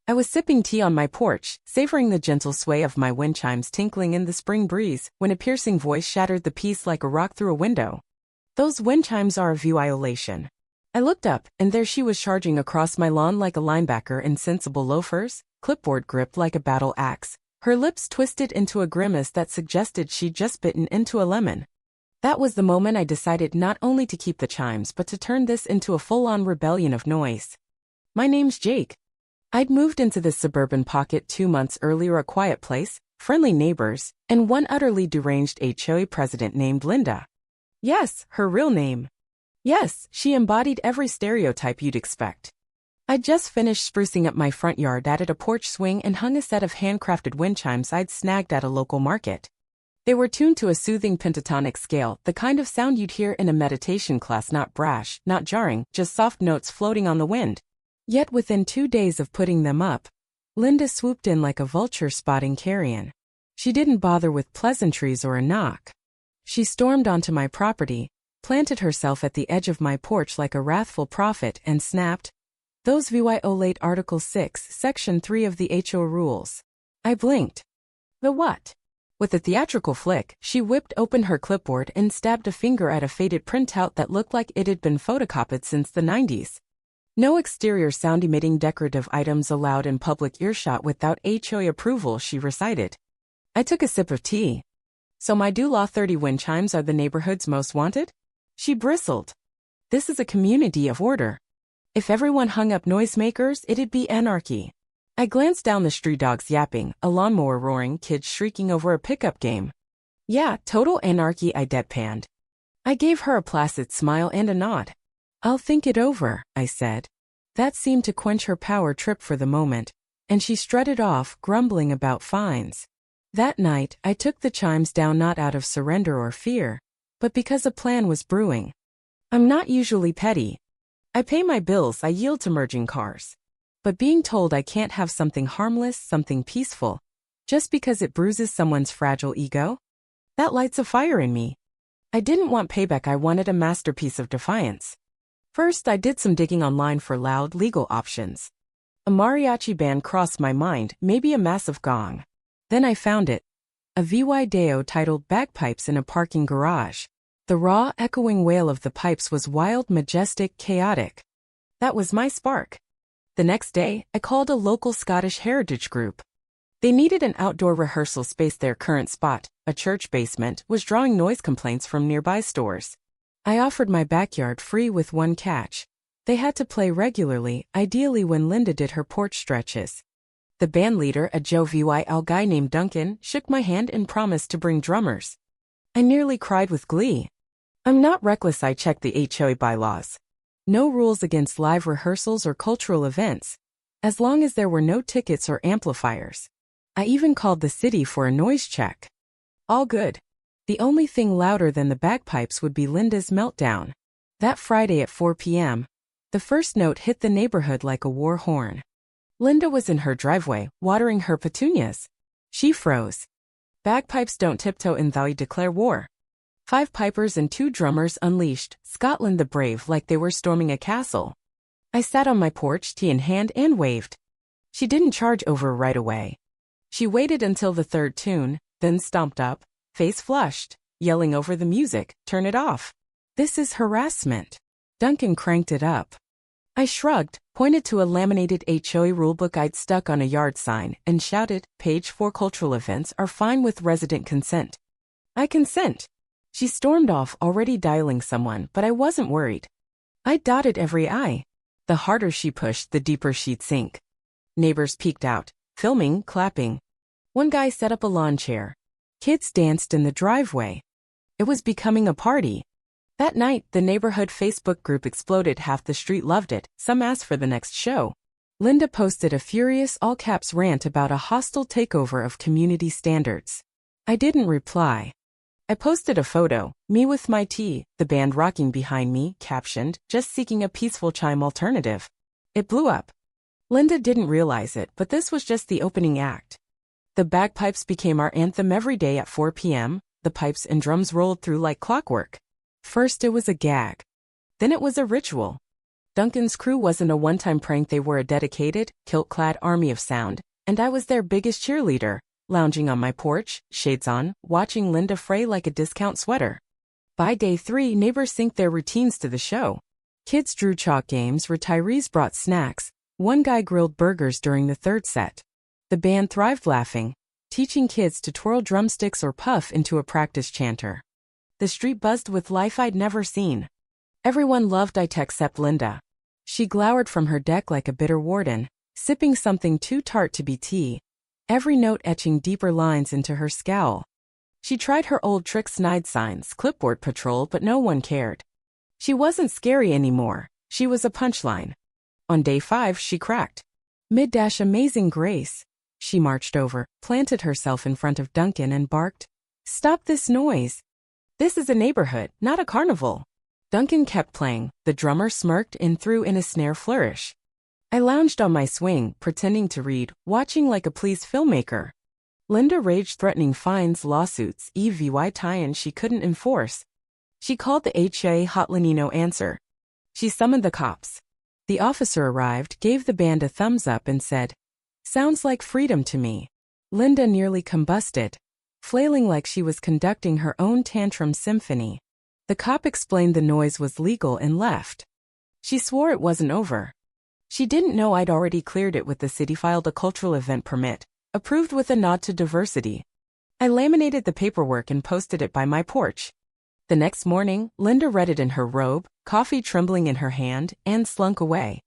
I was sipping tea on my porch, savoring the gentle sway of my wind chimes tinkling in the spring breeze, when a piercing voice shattered the peace like a rock through a window. Those wind chimes are a violation. I looked up, and there she was charging across my lawn like a linebacker in sensible loafers, clipboard gripped like a battle axe, her lips twisted into a grimace that suggested she'd just bitten into a lemon. That was the moment I decided not only to keep the chimes but to turn this into a full-on rebellion of noise. My name's Jake. I'd moved into this suburban pocket 2 months earlier, a quiet place, friendly neighbors, and one utterly deranged HOA president named Linda. Yes, her real name. Yes, she embodied every stereotype you'd expect. I'd just finished sprucing up my front yard, added a porch swing, and hung a set of handcrafted wind chimes I'd snagged at a local market. They were tuned to a soothing pentatonic scale, the kind of sound you'd hear in a meditation class, not brash, not jarring, just soft notes floating on the wind. Yet within 2 days of putting them up, Linda swooped in like a vulture spotting carrion. She didn't bother with pleasantries or a knock. She stormed onto my property, planted herself at the edge of my porch like a wrathful prophet, and snapped, "Those violate Article 6, Section 3 of the HOA rules." I blinked. The what? With a theatrical flick, she whipped open her clipboard and stabbed a finger at a faded printout that looked like it had been photocopied since the 90s. No exterior sound-emitting decorative items allowed in public earshot without HOA approval, she recited. I took a sip of tea. So my Do Law 30 wind chimes are the neighborhood's most wanted? She bristled. This is a community of order. If everyone hung up noisemakers, it'd be anarchy. I glanced down the street, dogs yapping, a lawnmower roaring, kids shrieking over a pickup game. Yeah, total anarchy, I deadpanned. I gave her a placid smile and a nod. I'll think it over, I said. That seemed to quench her power trip for the moment, and she strutted off, grumbling about fines. That night, I took the chimes down not out of surrender or fear, but because a plan was brewing. I'm not usually petty. I pay my bills, I yield to merging cars. But being told I can't have something harmless, something peaceful, just because it bruises someone's fragile ego? That lights a fire in me. I didn't want payback, I wanted a masterpiece of defiance. First, I did some digging online for loud, legal options. A mariachi band crossed my mind, maybe a massive gong. Then I found it. A video titled Bagpipes in a Parking Garage. The raw, echoing wail of the pipes was wild, majestic, chaotic. That was my spark. The next day, I called a local Scottish heritage group. They needed an outdoor rehearsal space. Their current spot, a church basement, was drawing noise complaints from nearby stores. I offered my backyard free with one catch. They had to play regularly, ideally when Linda did her porch stretches. The bandleader, a jovial guy named Duncan, shook my hand and promised to bring drummers. I nearly cried with glee. I'm not reckless, I checked the HOA bylaws. No rules against live rehearsals or cultural events, as long as there were no tickets or amplifiers. I even called the city for a noise check. All good. The only thing louder than the bagpipes would be Linda's meltdown. That Friday at 4 p.m., the first note hit the neighborhood like a war horn. Linda was in her driveway, watering her petunias. She froze. Bagpipes don't tiptoe in thou, declare war. 5 pipers and 2 drummers unleashed, Scotland the brave, like they were storming a castle. I sat on my porch, tea in hand, and waved. She didn't charge over right away. She waited until the 3rd tune, then stomped up, face flushed, yelling over the music, "Turn it off. This is harassment." Duncan cranked it up. I shrugged, pointed to a laminated HOA rulebook I'd stuck on a yard sign, and shouted, "Page 4 cultural events are fine with resident consent." I consent. She stormed off, already dialing someone, but I wasn't worried. I dotted every I. The harder she pushed, the deeper she'd sink. Neighbors peeked out, filming, clapping. One guy set up a lawn chair. Kids danced in the driveway. It was becoming a party. That night, the neighborhood Facebook group exploded. Half the street loved it. Some asked for the next show. Linda posted a furious all-caps rant about a hostile takeover of community standards. I didn't reply. I posted a photo, me with my tea, the band rocking behind me, captioned, "Just seeking a peaceful chime alternative." It blew up. Linda didn't realize it, but this was just the opening act. The bagpipes became our anthem every day at 4 p.m., the pipes and drums rolled through like clockwork. First it was a gag. Then it was a ritual. Duncan's crew wasn't a one-time prank, they were a dedicated, kilt-clad army of sound, and I was their biggest cheerleader, lounging on my porch, shades on, watching Linda fray like a discount sweater. By day 3, neighbors synced their routines to the show. Kids drew chalk games, retirees brought snacks, one guy grilled burgers during the third set. The band thrived laughing, teaching kids to twirl drumsticks or puff into a practice chanter. The street buzzed with life I'd never seen. Everyone loved it except Linda. She glowered from her deck like a bitter warden, sipping something too tart to be tea, every note etching deeper lines into her scowl. She tried her old trick, snide signs, clipboard patrol, but no one cared. She wasn't scary anymore, she was a punchline. On day 5 she cracked. Amazing grace. She marched over, planted herself in front of Duncan and barked, "Stop this noise. This is a neighborhood, not a carnival." Duncan kept playing, the drummer smirked and threw in a snare flourish. I lounged on my swing, pretending to read, watching like a pleased filmmaker. Linda raged, threatening fines, lawsuits, EVY tie-in she couldn't enforce. She called the HOA hotline, no answer. She summoned the cops. The officer arrived, gave the band a thumbs up and said, "Sounds like freedom to me." Linda nearly combusted, flailing like she was conducting her own tantrum symphony. The cop explained the noise was legal and left. She swore it wasn't over. She didn't know I'd already cleared it with the city, filed a cultural event permit, approved with a nod to diversity. I laminated the paperwork and posted it by my porch. The next morning, Linda read it in her robe, coffee trembling in her hand, and slunk away.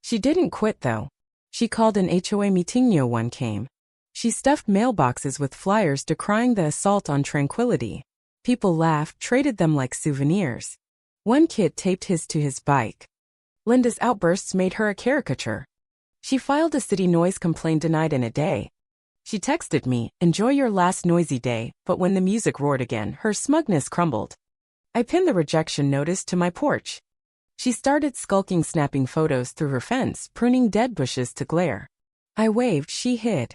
She didn't quit though. She called an HOA meeting, no one came. She stuffed mailboxes with flyers decrying the assault on tranquility. People laughed, traded them like souvenirs. One kid taped his to his bike. Linda's outbursts made her a caricature. She filed a city noise complaint, denied in a day. She texted me, "Enjoy your last noisy day," but when the music roared again, her smugness crumbled. I pinned the rejection notice to my porch. She started skulking, snapping photos through her fence, pruning dead bushes to glare. I waved, she hid.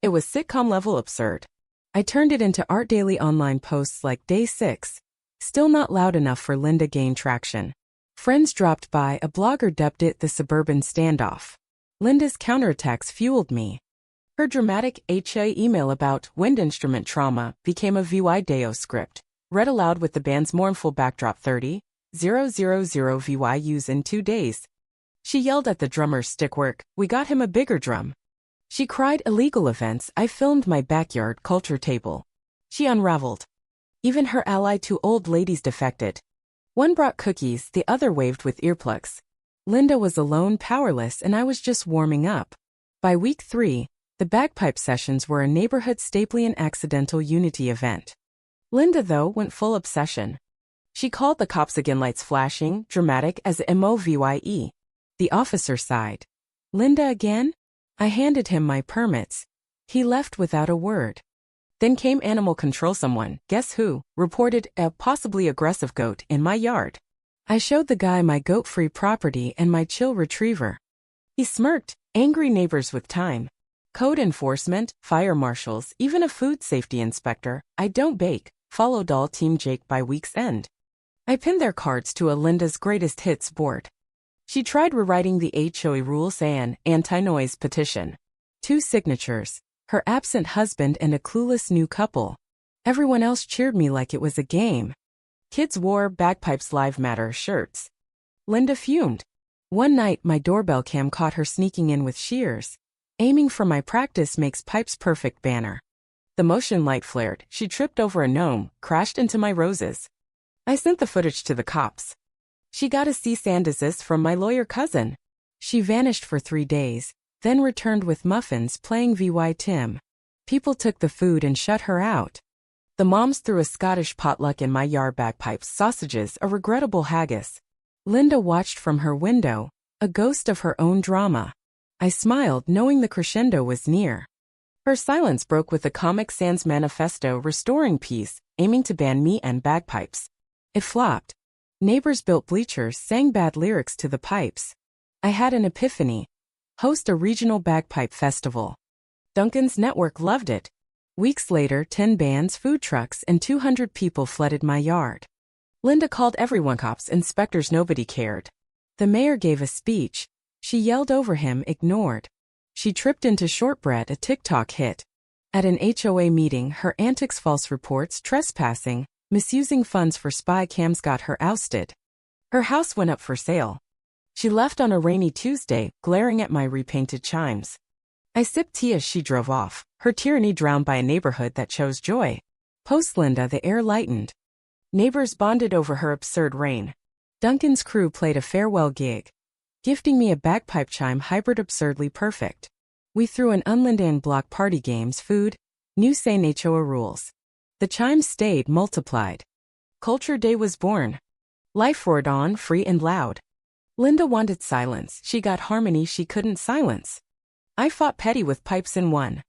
It was sitcom-level absurd. I turned it into art. Daily online posts like day 6. Still not loud enough for Linda gain traction. Friends dropped by, a blogger dubbed it the suburban standoff. Linda's counterattacks fueled me. Her dramatic HOA email about wind instrument trauma became a VY script, read aloud with the band's mournful backdrop. 30,000 VYUs in 2 days. She yelled at the drummer's stickwork, "We got him a bigger drum." She cried, "Illegal events." I filmed my backyard culture table. She unraveled. Even her ally, 2 old ladies, defected. One brought cookies, the other waved with earplugs. Linda was alone, powerless, and I was just warming up. By week 3, the bagpipe sessions were a neighborhood staple, an accidental unity event. Linda, though, went full obsession. She called the cops again, lights flashing, dramatic as MOVYE. The officer sighed. "Linda again?" I handed him my permits. He left without a word. Then came animal control. Someone, guess who, reported a possibly aggressive goat in my yard. I showed the guy my goat-free property and my chill retriever. He smirked, angry neighbors with time. Code enforcement, fire marshals, even a food safety inspector. I don't bake, followed all Team Jake by week's end. I pinned their cards to a Linda's greatest hits board. She tried rewriting the HOA rules, an anti-noise petition. 2 signatures, her absent husband and a clueless new couple. Everyone else cheered me like it was a game. Kids wore Bagpipe's Live Matter shirts. Linda fumed. One night my doorbell cam caught her sneaking in with shears. "Aiming for my practice makes pipes perfect" banner. The motion light flared, she tripped over a gnome, crashed into my roses. I sent the footage to the cops. She got a cease and desist from my lawyer cousin. She vanished for 3 days, then returned with muffins playing VY Tim. People took the food and shut her out. The moms threw a Scottish potluck in my yard, bagpipes, sausages, a regrettable haggis. Linda watched from her window, a ghost of her own drama. I smiled, knowing the crescendo was near. Her silence broke with the Comic Sans manifesto restoring peace, aiming to ban me and bagpipes. It flopped. Neighbors built bleachers, sang bad lyrics to the pipes. I had an epiphany. Host a regional bagpipe festival. Duncan's network loved it. Weeks later, 10 bands, food trucks, and 200 people flooded my yard. Linda called everyone, cops, inspectors, nobody cared. The mayor gave a speech. She yelled over him, ignored. She tripped into shortbread, a TikTok hit. At an HOA meeting, her antics, false reports, trespassing, misusing funds for spy cams got her ousted. Her house went up for sale. She left on a rainy Tuesday, glaring at my repainted chimes. I sipped tea as she drove off, her tyranny drowned by a neighborhood that chose joy. Post Linda, the air lightened. Neighbors bonded over her absurd reign. Duncan's crew played a farewell gig, gifting me a bagpipe chime hybrid absurdly perfect. We threw an unlindan block party, games, food, new sane HOA rules. The chimes stayed, multiplied. Culture Day was born. Life roared on, free and loud. Linda wanted silence, she got harmony she couldn't silence. I fought petty with pipes and won.